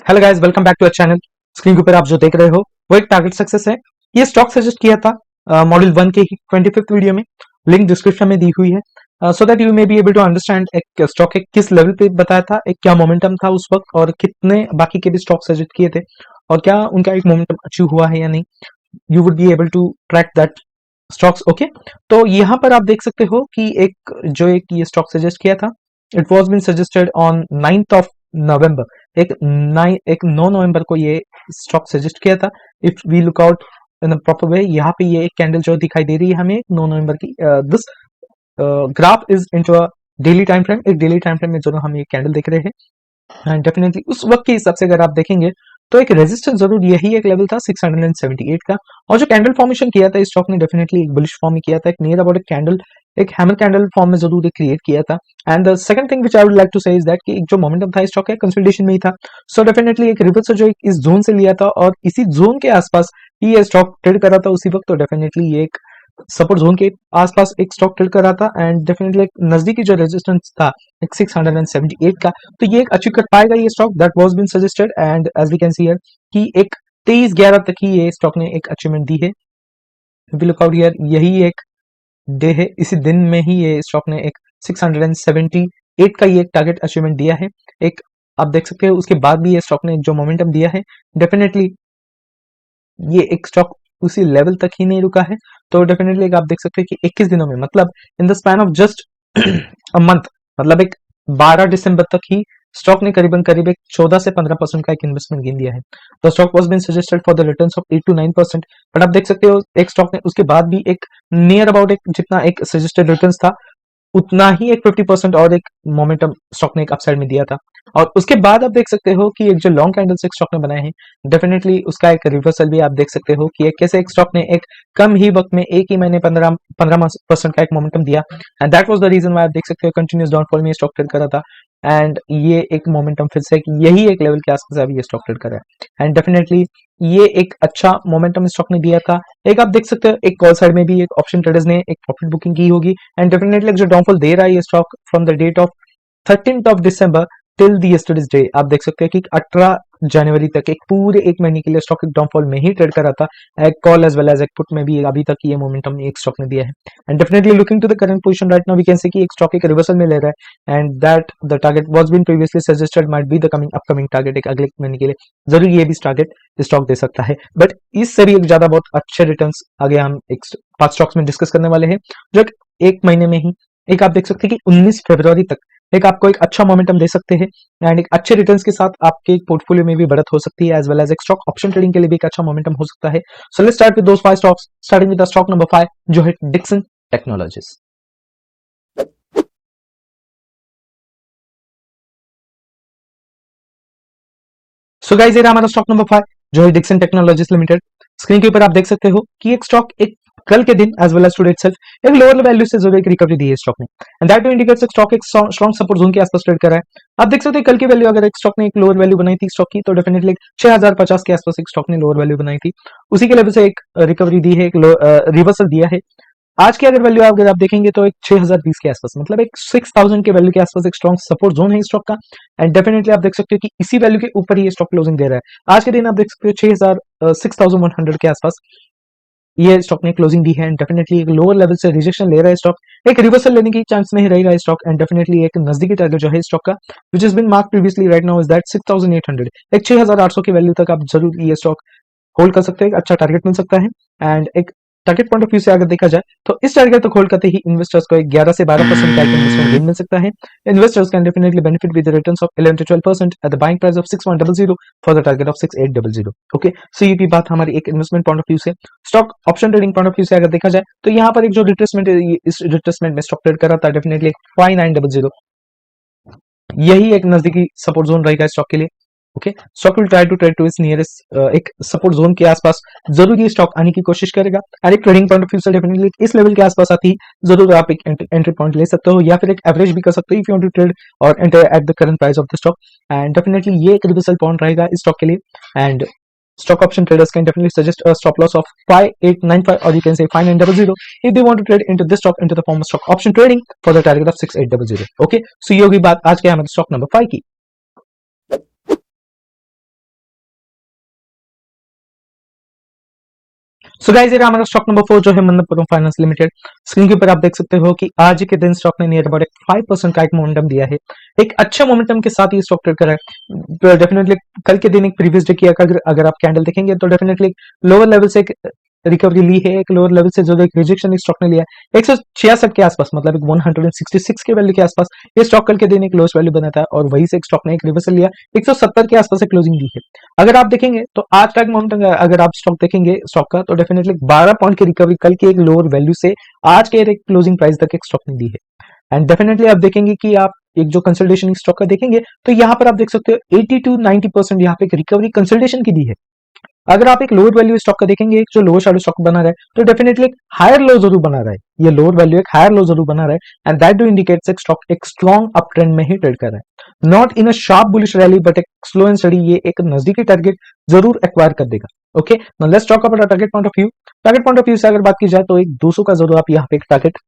Hello guys, welcome back to our channel. Screen के ऊपर आप जो देख रहे हो वो एक टारगेट सक्सेस है। ये स्टॉक सजेस्ट किया था मॉड्यूल 1 के ही 25th वीडियो में। लिंक डिस्क्रिप्शन में दी हुई है so that you may be able to understand एक स्टॉक एक किस लेवल पे बताया था, एक क्या मोमेंटम था उस वक्त, और कितने बाकी के भी स्टॉक सजेस्ट किए थे और क्या उनका एक मोमेंटम अचीव हुआ है या नहीं। You would be able to track that stocks. Okay, तो यहाँ पर आप देख सकते हो कि एक ये स्टॉक सजेस्ट किया था। It was been suggested on 9th of November. एक 9 नवंबर को ये स्टॉक सजेस्ट किया था। If we look out in proper way, यहाँ पे ये एक कैंडल जो दिखाई दे रही है हमें 9 नवंबर की, this graph is into a daily time frame. एक डेली टाइम फ्रेम में जो हम ये कैंडल देख रहे हैं, एंड डेफिनेटली उस वक्त के हिसाब से अगर आप देखेंगे तो एक रेजिस्टेंस जरूर यही एक लेवल था 678 का। और जो कैंडल फॉर्मेशन किया था इस स्टॉक ने, डेफिनेटली एक बुलिश फॉर्म में किया था। एक नियर अबाउट एक कैंडल, एक हैमर कैंडल फॉर्म में जरूर क्रिएट किया था। And the second thing which I would like to say is that कि एक जो मोमेंटम था इस स्टॉक का कंसोलिडेशन में ही था। सो डेफिनेटली एक रिवर्सल जो इस जोन से लिया था और इसी जोन के आसपास ही ये स्टॉक ट्रेड कर रहा था उसी वक्त। तो डेफिनेटली ये एक सपोर्ट जोन के आसपास एक स्टॉक ट्रेड कर रहा था, एंड डेफिनेटली एक नजदीकी जो रेजिस्टेंस था एक 678 का, तो ये एक अचीव कर पाएगा ये stock. That was been suggested, and as we can see here कि एक 23/11 तक ही ये स्टॉक ने एक अचीवमेंट दी है। वी लुक आउट हियर, यही एक डे है, इसी दिन में ही ये स्टॉक ने एक 678 का ये एक टारगेट अचीवमेंट दिया है। एक आप देख सकते हो उसके बाद भी ये स्टॉक ने जो मोमेंटम दिया है, डेफिनेटली ये एक स्टॉक उसी लेवल तक ही नहीं रुका है। तो डेफिनेटली आप देख सकते हैं कि 21 दिनों में, मतलब in the span of just a month, मतलब एक 12 दिसंबर तक ही स्टॉक ने करीब एक 14 से 15% का एक इन्वेस्टमेंट गेन दिया है। The stock was been suggested for the returns of 8 to 9%, but आप देख सकते हो एक स्टॉक ने उसके बाद भी एक नियर अबाउट एक जितना एक सजेस्टेड रिटर्न्स था उतना ही एक 50% और एक मोमेंटम स्टॉक ने एक अपसाइड में दिया था। और उसके बाद आप देख सकते हो कि एक जो लॉन्ग कैंडल्स एक स्टॉक ने बनाए हैं, डेफिनेटली उसका एक रिवर्सल भी आप देख सकते हो कि एक कैसे एक स्टॉक ने एक कम ही वक्त में एक ही महीने 15% का एक मोमेंटम दिया। And that was the reason why आप देख सकते हो कंटिन्यूस डाउनफॉल में स्टॉक ट्रेड कर रहा था। एंड ये एक मोमेंटम फिर से यही एक लेवल के आसपास अभी ये स्टॉक ट्रेड कर रहा है। एंड डेफिनेटली ये एक अच्छा मोमेंटम स्टॉक ने दिया था। एक आप देख सकते हो एक कॉल साइड में भी एक ऑप्शन ट्रेडर्स ने एक प्रॉफिट बुकिंग की होगी। एंड डेफिनेटली जो डाउनफॉल दे रहा है ये stock from the date of 13th of December till the yesterday's day, आप देख सकते हैं कि 18 जनवरी तक एक पूरे एक महीने के लिए स्टॉक एक डाउनफॉल में ही ट्रेड कर रहा था। एक कॉल एज वेल एज एक पुट में भी अभी तक ये मोमेंटम एक स्टॉक ने दिया है। And definitely looking to the current position right now we can say कि एक स्टॉक एक रिवर्सल में ले रहा है, and that the target was been previously suggested might be the coming upcoming target. एक अगले महीने के लिए जरूर ये भी टारगेट स्टॉक दे सकता है। बट इससे भी एक ज्यादा बहुत अच्छे रिटर्न्स आगे हम एक 5 स्टॉक्स में डिस्कस करने वाले हैं जो एक महीने में ही एक आप देख सकते हैं कि 19 फरवरी तक एक आपको एक अच्छा मोमेंटम दे सकते हैं। एंड एक अच्छे रिटर्न्स के साथ आपके पोर्टफोलियो में भी बढ़त हो सकती है, एज वेल एज एक स्टॉक ऑप्शन ट्रेडिंग के लिए भी एक अच्छा मोमेंटम हो सकता है। So let's start with those 5 stocks, starting with the stock number 5 जो है डिक्सन टेक्नोलॉजीज। सो गाइस, ये रहा हमारा स्टॉक नंबर 5 जो है डिक्सन टेक्नोलॉजीज लिमिटेड। स्क्रीन के ऊपर आप देख सकते हो कि एक स्टॉक एक कल के दिन as well as today itself एक लोअर वैल्यू से जो एक रिकवरी दी है स्टॉक ने, एंड दैट इंडिकेट्स स्टॉक एक स्ट्रॉन्ग सपोर्ट जोन के आसपास ट्रेड कर रहा है। आप देख सकते हैं कल की वैल्यू अगर एक स्टॉक ने एक लोअर वैल्यू बनाई थी स्टॉक की, तो डेफिनेटली 6050 के आसपास एक स्टॉक ने लोअर वैल्यू बनाई थी, उसी के लेवल से एक रिकवरी दी है, एक रिवर्सल दिया है। आज की अगर वैल्यू अगर आप देखेंगे तो एक 6020 के आसपास, मतलब एक 6000 के वैल्यू के आसपास एक स्ट्रॉन्ग सपोर्ट जोन है स्टॉक का। एंड डेफिनेटली आप देख सकते हो कि इसी वैल्यू के ऊपर ही ये स्टॉक क्लोजिंग दे रहा है। आज के दिन आप देख सकते हो 6100 के आसपास ये स्टॉक ने क्लोजिंग दी है। एंड डेफिनेटली एक लोअर लेवल से रिजेक्शन ले रहा है स्टॉक, एक रिवर्सल लेने की चांस में ही रहेगा स्टॉक। एंड डेफिनेटली एक नजदीकी टारगेट जो है स्टॉक का which is been mark previously right now is that 6800, एक 6800 की वैल्यू तक आप जरूर ये स्टॉक होल्ड कर सकते हैं, अच्छा टारगेट मिल सकता है। एंड एक टारगेट पॉइंट ऑफ व्यू से अगर देखा जाए तो इस टारगेट तक होल्ड करते ही इन्वेस्टर्स को एक 11 से 12% का इन्वेस्टमेंट गेन मिल सकता है। Investors can definitely benefit with returns of 11 to 12% at the buying price of 6100 for the target of 6800। Okay, so ये भी बात हमारी एक इन्वेस्टमेंट पॉइंट ऑफ व्यू से। Stock option trading point of view से अगर देखा जाए तो यहाँ पर एक जो रिट्रेसमेंट, इस रिट्रेसमेंट में स्टॉक ट्रेड कर रहा था, डेफिनेटली 5900 यही एक नजदीकी सपोर्ट जोन रहेगा स्टॉक के लिए। Okay, stock will try to trade to its nearest एक सपोर्ट जोन के आसपास जरूर ये स्टॉक आने की कोशिश करेगा। और एक ट्रेडिंग पॉइंट ऑफ व्यू से डेफिनेटली इस लेवल के आसपास आती जरूर आप एक एंट्री पॉइंट ले सकते हो, या फिर एक एवरेज भी कर सकते हो if you want to trade और enter at the current price of the stock. And definitely ये एक रिवर्सल पॉइंट रहेगा इस स्टॉक के लिए। And stock option traders can definitely suggest a stop loss of 5895, or you can say 5900 if they want to trade into this stock into the form of stock option trading for the target of 6800। okay, so ये होगी बात आज के हमारे stock number 5 की। So guys ये रहा हमारा स्टॉक नंबर 4 जो है मनप्पुरम फाइनेंस लिमिटेड। स्क्रीन के ऊपर आप देख सकते हो कि आज के दिन स्टॉक ने नियर अबाउट एक 5% का एक मोमेंटम दिया है। एक अच्छे मोमेंटम के साथ ये स्टॉक ट्रेड कर रहा है। तो डेफिनेटली कल के दिन एक प्रीवियस डे की अगर आप कैंडल देखेंगे तो डेफिनेटली लोअर लेवल से एक रिकवरी ली है, एक लोअर लेवल से जो एक रिजेक्शन स्टॉक ने लिया है 166 के आसपास, मतलब एक 166 के वैल्यू के आसपास ये स्टॉक कल के दिन एक लोएस्ट वैल्यू बना था और वहीं से एक स्टॉक ने एक रिवर्सल लिया 170 के आसपास से क्लोजिंग दी है। अगर आप देखेंगे तो आज का अमाउंट अगर आप स्टॉक देखेंगे स्टॉक का तो डेफिनेटली 12 पॉइंट की रिकवरी कल के एक लोअर वैल्यू से आज के एक क्लोजिंग प्राइस तक एक स्टॉक ने दी है। एंड डेफिनेटली आप देखेंगे कि आप एक जो कंसल्टेशन स्टॉक का देखेंगे तो यहाँ पर आप देख सकते हो 80 to 90% यहाँ पे एक रिकवरी कंसल्टेशन की दी है। अगर आप एक लोअर वैल्यू स्टॉक का देखेंगे, एक जो लोअर शैडो स्टॉक बना रहा है तो डेफिनेटली एक हायर लो जरूर बना रहा है। ये लोअर वैल्यू एक हायर लो जरूर बना रहा है एंड दैट डू इंडिकेट्स एक स्टॉक एक स्ट्रॉन्ग अप ट्रेंड में ही ट्रेड कर रहा है, not in a sharp bullish rally but एक स्लो एंड स्टडी ये एक नजदीकी टारगेट जरूर एक्वायर कर देगा। Okay, now let's talk about target point of view. Target point of view से अगर बात की जाए तो एक 200 का जरूर आप यहाँ पे एक टारगेट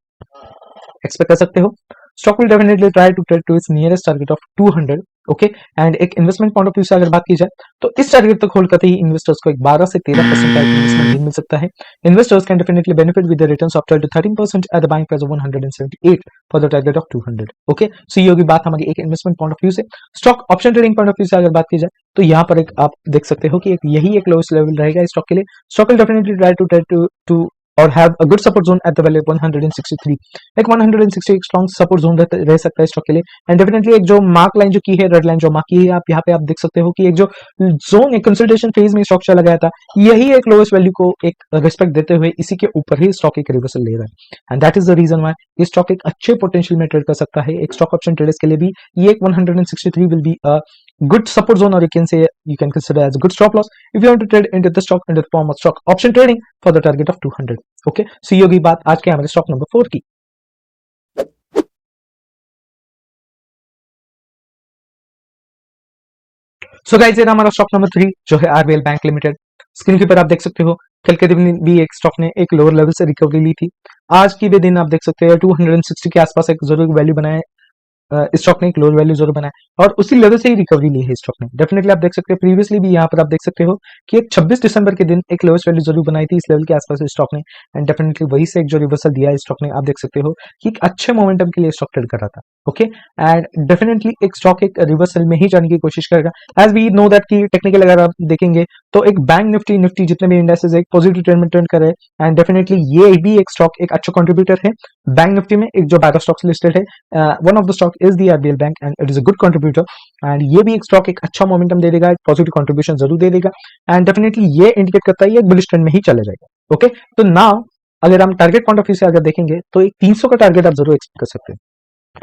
एक्सपेक्ट कर सकते हो। Stock will definitely try to trade to its nearest target of 200। Okay, and एक इन्वेस्टमेंट पॉइंट ऑफ व्यू से अगर बात की जाए तो इस टारगेट तक होल्ड करते ही इन्वेस्टर्स को एक 12 से 13% का इन्वेस्टमेंट मिल सकता है। Investors can definitely benefit with the returns of 12 to 13% at the buying price of 178 for the target of 200। Okay, so ये होगी बात हमारी एक इन्वेस्टमेंट पॉइंट ऑफ व्यू से। Stock option trading point of view से अगर बात की जाए तो यहाँ पर एक आप देख सकते हो कि एक यही एक लोएस्ट लेवल रहेगा स्टॉक के लिए। Stock will definitely try to trade to और have a good support zone at the value 163। एक 160 एक स्ट्रॉन्ग सपोर्ट जोन रह सकता है स्टॉक के लिए। एंड डेफिनेटली एक जो मार्क लाइन जो की है, रेड लाइन जो मार्क की है आप यहाँ पे आप देख सकते हो कि एक जो जोन एक कंसल्टेशन फेज में स्टॉक चला गया था, यही एक लोएस्ट वैल्यू को एक रिस्पेक्ट देते हुए इसी के ऊपर ही स्टॉक एक रिवर्सल ले रहा है and that is the reason why ये स्टॉक एक अच्छे पोटेंशियल में ट्रेड कर सकता है। एक स्टॉक ऑप्शन ट्रेडर्स के लिए भी ये एक 163 will be a good support zone, or you can consider as a good stop loss if you want to trade into the stock into the form of stock option trading for the target of 200। Okay, so ये होगी बात आज के हमारे stock number 4 की। So guys ये रहा हमारा स्टॉक नंबर 3 जो है आरबीएल बैंक लिमिटेड। स्क्रीन के ऊपर आप देख सकते हो कल के दिन भी एक स्टॉक ने एक लोअर लेवल से रिकवरी ली थी। आज की भी दिन आप देख सकते हैं 260 के आसपास एक जरूर वैल्यू बनाया स्टॉक ने एक लोअर वैल्यू जरूर बनाया और उसी लेवल से ही रिकवरी ली है स्टॉक ने। डेफिनेटली आप देख सकते हैं प्रीवियसली भी यहाँ पर आप देख सकते हो कि एक 26 दिसंबर के दिन एक लोएस्ट वैल्यू जरूर बनाई थी इस लेवल के आसपास स्टॉक ने एंड डेफिनेटली वही से एक जो रिवर्सल दिया है स्टॉक ने आप देख सकते हो कि एक अच्छे मोमेंटम के लिए स्टॉक ट्रेड कर रहा था। ओके, एंड डेफिनेटली एक स्टॉक एक रिवर्सल में ही जाने की कोशिश करेगा एज वी नो दैट कि टेक्निकल अगर आप देखेंगे तो एक बैंक निफ्टी जितने भी इंडेक्सेस एक पॉजिटिव ट्रेंड में ट्रेंड कर रहे हैं एंड डेफिनेटली ये भी एक स्टॉक एक अच्छा कंट्रीब्यूटर है बैंक निफ्टी में। एक जो 12 स्टॉक्स लिस्टेड है, one of the stock is the RBL bank and it is a good contributor and ये भी एक स्टॉक एक अच्छा मोमेंटम दे देगा, एक पॉजिटिव कंट्रीब्यूशन जरूर दे देगा एंड डेफिनेटली ये इंडिकेट करता है ये एक बुलिश ट्रेंड में ही चले जाएगा। ओके, तो नाउ अगर हम टारगेट पॉइंट ऑफ व्यू से अगर देखेंगे तो एक 300 का टारगेट आप जरूर एक्सपेक्ट कर सकते हैं।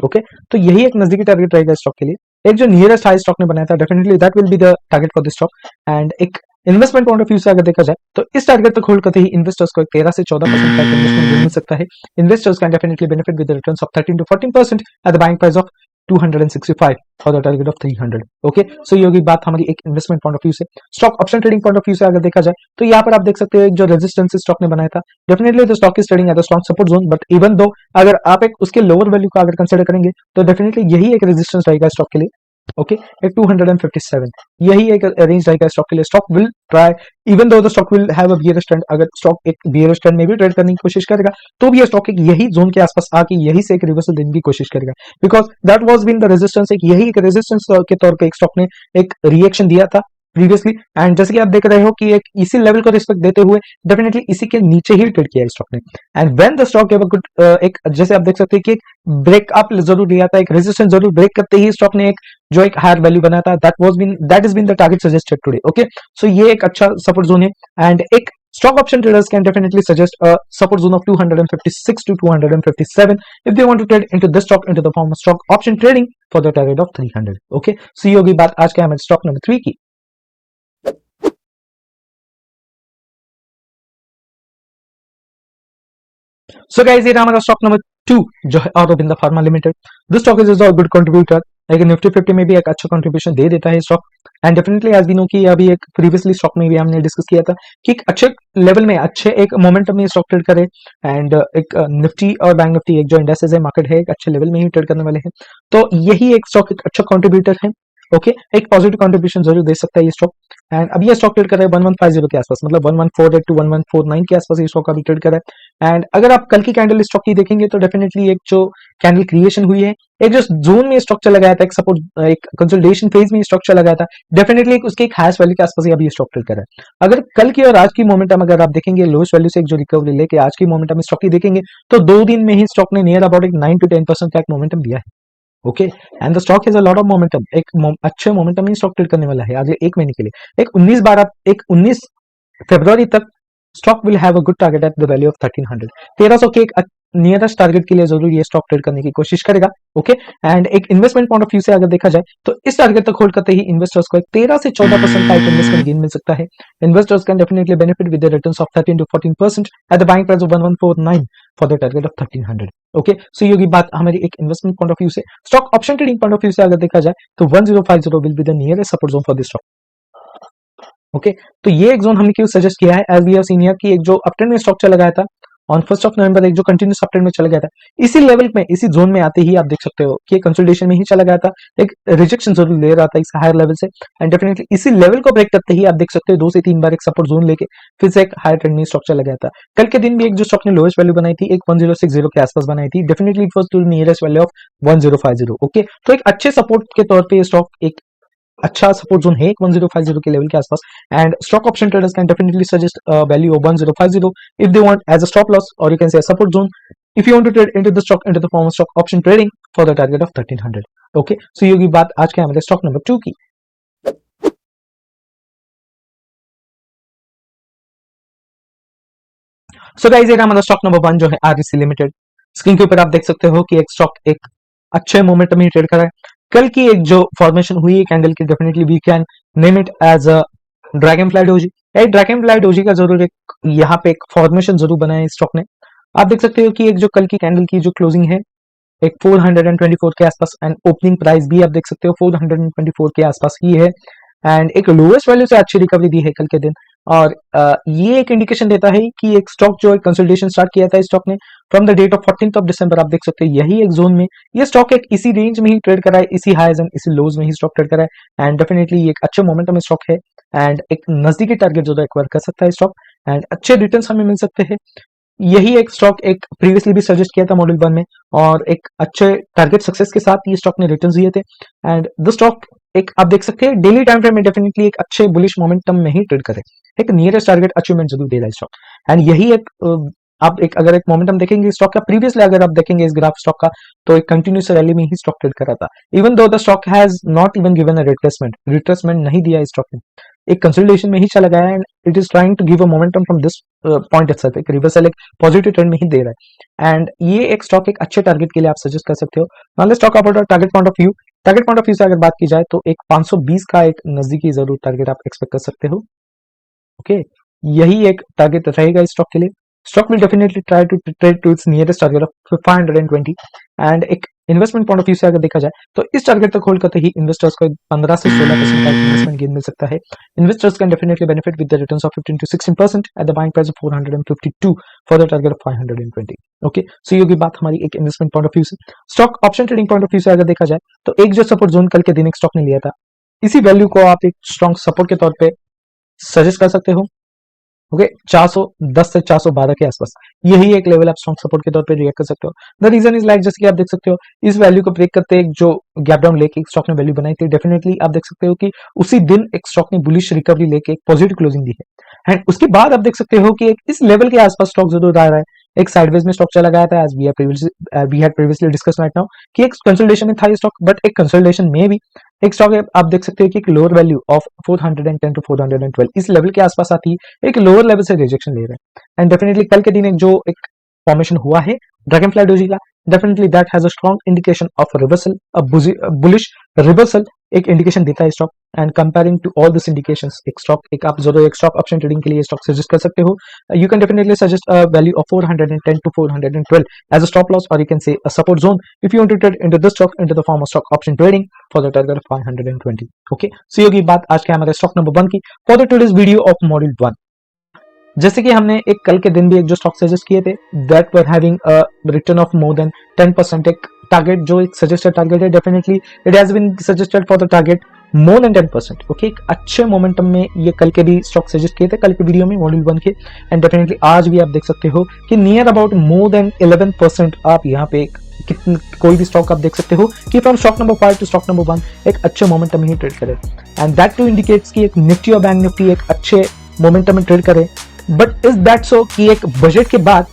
ओके, तो यही एक नजदीकी टारगेट रहेगा स्टॉक के लिए। एक जो नियरेस्ट हाई स्टॉक ने बनाया था definitely that will be the target for this stock and एक इन्वेस्टमेंट पॉइंट ऑफ व्यू से अगर देखा जाए तो इस टारगेट तक होल्ड करते ही इन्वेस्टर्स को 13 से 14% का इन्वेस्टमेंट मिल सकता है। Investors can definitely benefit with returns of 13 to 14% at the buying price of 265 for the target of 300। Okay, so ये होगी बात हमारी एक इन्वेस्टमेंट पॉइंट ऑफ व्यू से। Stock option trading point of view से अगर देखा जाए तो यहाँ पर आप देख सकते हो एक जो रेजिस्टेंस स्टॉक ने बनाया था definitely the stock is trading at the strong support zone but even though अगर आप एक उसके लोअर वैल्यू का अगर कंसिडर करेंगे तो डेफिनेटली यही एक रेजिस्टेंस रहेगा स्टॉक के लिए। ओके, एक 257 यही एक रेंज रहेगा स्टॉक के लिए। Stock will try even though the stock will have a bearish trend, अगर स्टॉक एक बियरिश ट्रेंड में भी ट्रेड करने की कोशिश करेगा तो भी ये स्टॉक एक यही जोन के आसपास आके यही से एक रिवर्सल देने की कोशिश करेगा because that was been the resistance. एक यही एक रेजिस्टेंस के तौर पे एक स्टॉक ने एक रिएक्शन दिया था प्रीवियसली एंड जैसे कि आप देख रहे हो कि एक इसी लेवल को रिस्पेक्ट देते हुए डेफिनेटली इसी के नीचे ही ट्रेड किया है स्टॉक ने and when the stock have a good एक जैसे आप देख सकते हैं कि एक ब्रेकअप जरूर दिया था, एक रेजिस्टेंस जरूर ब्रेक करते ही स्टॉक ने एक जो एक हायर वैल्यू बना था that is been the target suggested today. Okay, so ये एक अच्छा सपोर्ट जोन है एंड एक stock option traders can definitely suggest a support zone of 256 to 257 if they want to trade into this stock into the form of stock option trading for the target of 300। okay, so ये होगी बात आज के हमारे stock number 3 की। So guys ये रहा हमारा स्टॉक नंबर 2 जो है Aurobindo pharma limited. This stock is a good contributor, लेकिन निफ्टी 50 में भी एक अच्छा कंट्रीब्यूशन दे देता है स्टॉक एंड डेफिनेटली आज दिनों की अभी एक प्रीवियसली स्टॉक में भी हमने डिस्कस किया था कि एक अच्छे लेवल में अच्छे एक मोमेंटम में स्टॉक ट्रेड करे एंड एक निफ्टी और बैंक निफ्टी एक जो इंडेक्सेस है मार्केट है एक अच्छे लेवल में ही ट्रेड करने वाले हैं तो यही एक स्टॉक एक अच्छा कंट्रीब्यूटर है। ओके, एक पॉजिटिव कंट्रीब्यूशन जरूर दे सकता है ये स्टॉक एंड अभी ये स्टॉक ट्रेड कर रहा है 1150 के आसपास, मतलब 1148 टू 1149 के आसपास ये स्टॉक अभी ट्रेड कर रहा है। एंड अगर आप कल की कैंडल स्टॉक की देखेंगे तो डेफिनेटली एक जो कैंडल क्रिएशन हुई है, एक जो जोन में स्टॉक चला गया था, एक सपोर्ट एक कंसोलिडेशन फेज में स्टॉक चला गया था, डेफिनेटली एक उसके एक हाईएस्ट वैल्यू के आसपास ही अभी ये स्टॉक ट्रेड कर रहा है। अगर कल की और आज की मोमेंटम अगर आप देखेंगे लोएस्ट वैल्यू से एक जो रिकवरी लेके आज की मोमेंटम स्टॉक की देखेंगे तो 2 दिन में ही स्टॉक ने नियर अबाउट एक 9 टू 10% का एक मोमेंटम दिया है। Okay, and the stock has a lot of momentum, एक अच्छे मोमेंटम ही स्टॉक ट्रेड करने वाला है अगले एक महीने के लिए। एक 19 फरवरी तक stock will have a good target eight the value of 1300, 1300 के एक नियरेस्ट टारगेट के लिए जरूर ये स्टॉक ट्रेड करने की कोशिश करेगा। ओके, एंड एक इन्वेस्टमेंट पॉइंट ऑफ व्यू से अगर देखा जाए तो इस टारगेट तक होल्ड करते ही इन्वेस्टर्स को एक 13 से 14% का एक इन्वेस्टमेंट गेन मिल सकता है। Investors can definitely benefit with the returns of 13 to 14% at the buying price of 1149 for the target of 1300। Okay, so ये होगी बात हमारी एक इन्वेस्टमेंट पॉइंट ऑफ व्यू से। Stock option trading point of view से अगर देखा जाए तो 1050 will be the nearest support zone for this stock. Okay, तो ये एक जोन हमने क्यों सजेस्ट किया है, as we have seen here कि एक जो अपट्रेंड में स्टॉक चला गया था ऑन 1 नवंबर, एक जो कंटिन्यूस अपट्रेंड में चला गया था, इसी लेवल में इसी जोन में आते ही आप देख सकते हो कि कंसोलिडेशन में ही चला गया था, एक रिजेक्शन जरूर ले रहा था इस हायर लेवल से, एंड डेफिनेटली इसी लेवल को ब्रेक करते ही आप देख सकते हो 2 से 3 बार एक सपोर्ट जोन लेके फिर से एक हायर ट्रेंड में स्टॉक चला गया था। कल के दिन भी एक जो स्टॉक ने लोएस्ट वैल्यू बनाई थी एक 1060 के आसपास बनाई थी, definitely it was to nearest value of 1050। Okay, तो एक अच्छे सपोर्ट के तौर पे स्टॉक एक अच्छा सपोर्ट जोन है 1050 के लेवल के आसपास, and stock option traders can definitely suggest value of 1050 if they want as a stop loss, or you can say a support zone if you want to trade into the stock into the form of stock option trading for the target of 1300। Okay, so ये होगी बात आज के हमारे stock number 2 की। So guys, ये हमारा stock number 1 जो है आरईसी लिमिटेड। स्क्रीन के ऊपर आप देख सकते हो कि एक स्टॉक एक अच्छे मोमेंटम ही ट्रेड कर रहा है। कल की एक जो फॉर्मेशन हुई है कैंडल की, definitely we can name it as a dragonfly doji. एक ड्रैगन फ्लाई डोजी का जरूर एक यहाँ पे एक फॉर्मेशन जरूर बनाया है स्टॉक ने। आप देख सकते हो कि एक जो कल की कैंडल की जो क्लोजिंग है एक 424 के आसपास, एंड ओपनिंग प्राइस भी आप देख सकते हो 424 के आसपास ही है, एंड एक लोएस्ट वैल्यू से अच्छी रिकवरी दी है कल के दिन। और ये एक इंडिकेशन देता है कि एक स्टॉक जो एक कंसोलिडेशन स्टार्ट किया था स्टॉक ने फ्रॉम द डेट ऑफ 14 दिसंबर, आप देख सकते हो यही एक जोन में ये स्टॉक एक इसी रेंज में ही ट्रेड करा है, इसी हाईज एंड इसी लोज में ही स्टॉक ट्रेड करा है, एंड डेफिनेटली ये एक अच्छे मोमेंटम में स्टॉक है, एंड एक नजदीकी टारगेट जो एक्वायर कर सकता है स्टॉक, एंड अच्छे रिटर्न्स हमें मिल सकते हैं। यही एक स्टॉक एक प्रीवियसली भी सजेस्ट किया था मॉडल 1 में, और एक अच्छे टारगेट सक्सेस के साथ ये स्टॉक ने रिटर्न्स दिए थे, एंड द स्टॉक एक आप देख सकते हैं डेली टाइम फ्रेम में डेफिनेटली एक अच्छे बुलिश मोमेंटम में ही ट्रेड करे, एक नियरेस्ट टारगेट अचीवमेंट जरूर दे रहा है स्टॉक, एंड यही एक आप एक अगर एक मोमेंटम देखेंगे स्टॉक का, प्रीवियसली अगर आप देखेंगे इस ग्राफ स्टॉक का, तो एक कंटिन्यूस रैली में ही स्टॉक ट्रेड कर रहा था, even though the stock has not even given a retracement नहीं दिया स्टॉक ने, एक कंसोलिडेशन में ही चला गया, and it is trying to give a momentum from this point itself, एक रिवर्सल एक पॉजिटिव ट्रेंड में ही दे रहा है, एंड ये एक स्टॉक एक अच्छे टारगेट के लिए आप सजेस्ट कर सकते हो। Now let's talk about target point of view. Target point of view से अगर बात की जाए तो एक 520 का एक नजदीकी जरूर टारगेट आप एक्सपेक्ट कर सकते हो। ओके, यही एक टारगेट रहेगा इस स्टॉक के लिए। Stock will definitely try to trade to its nearest target of 520, and एक इन्वेस्टमेंट पॉइंट ऑफ व्यू से अगर देखा जाए तो इस टारगेट तक होल्ड करते ही इन्वेस्टर्स को 15 से 16% का इन्वेस्टमेंट गेन मिल सकता है। Investors can definitely benefit with the returns of 15 to 16% at the buying price of 452 for the target of 520। Okay, so ये होगी बात हमारी एक इन्वेस्टमेंट पॉइंट ऑफ व्यू से। Stock option trading point of view से अगर देखा जाए तो एक जो सपोर्ट जोन कल के दिन एक स्टॉक ने लिया था, इसी वैल्यू को आप एक स्ट्रॉन्ग सपोर्ट के तौर पे सजेस्ट कर सकते हो। ओके, 410 से 412 के आसपास यही एक लेवल आप स्ट्रॉन्ग सपोर्ट के तौर पे रिएक्ट कर सकते हो। द रीजन इज लाइक, जैसे कि आप देख सकते हो इस वैल्यू को ब्रेक करते एक जो गैप डाउन लेके स्टॉक ने वैल्यू बनाई थी, डेफिनेटली आप देख सकते हो कि उसी दिन एक स्टॉक ने बुलिश रिकवरी लेके एक पॉजिटिव क्लोजिंग दी है, एंड उसके बाद आप देख सकते हो कि एक इस लेवल के आसपास स्टॉक जरूर आ रहा है, एक साइडवेज में स्टॉक चला गया था, as we had previously discuss right now कि एक कंसोलिडेशन में था स्टॉक, बट एक कंसोलिडेशन में भी एक स्टॉक आप देख सकते हो कि एक लोअर वैल्यू ऑफ 410 टू 412 इस लेवल के आसपास आती है, एक लोअर लेवल से रिजेक्शन ले रहा है, एंड डेफिनेटली कल के दिन एक जो एक फॉर्मेशन हुआ है ड्रैगन फ्लाई डोजी का, definitely that has a strong indication of reversal, a bullish reversal एक इंडिकेशन देता है stock, and comparing to all this indications एक स्टॉक एक आप जरूर एक स्टॉक ऑप्शन ट्रेडिंग के लिए स्टॉक सजेस्ट कर सकते हो। You can definitely suggest a value of 410 to 412 as a stop loss, or you can say a support zone if you want to trade into this stock into the form of stock option trading for the target of 520। okay, so ये होगी बात आज के हमारे stock number 1 की for the today's video of module 1। जैसे कि हमने एक कल के दिन भी एक जो स्टॉक सजेस्ट किए थे that were having a return of more than 10%, एक टारगेट जो एक सजेस्टेड टारगेट है, definitely it has been suggested for the target more than 10%। Okay, एक अच्छे मोमेंटम में ये कल के भी स्टॉक सजेस्ट किए थे, कल के वीडियो में मॉड्यूल 1 के, एंड डेफिनेटली आज भी आप देख सकते हो कि नियर अबाउट मोर देन 11% आप यहाँ पे कितने कोई भी स्टॉक आप देख सकते हो कि from stock number 5 to stock number 1 एक अच्छे मोमेंटम में ही ट्रेड करे, एंड दैट टू इंडिकेट्स कि एक निफ्टी और बैंक निफ्टी एक अच्छे मोमेंटम में ट्रेड करे। बट इज दैट सो कि एक बजट के बाद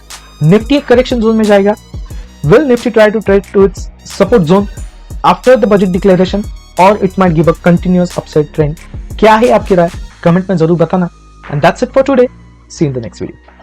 निफ्टी एक करेक्शन जोन में जाएगा? Will Nifty try to trade to its support zone after the budget declaration, और it might give a continuous upside trend? क्या है आपकी राय? कमेंट में जरूर बताना। And that's it for today, see in the next video.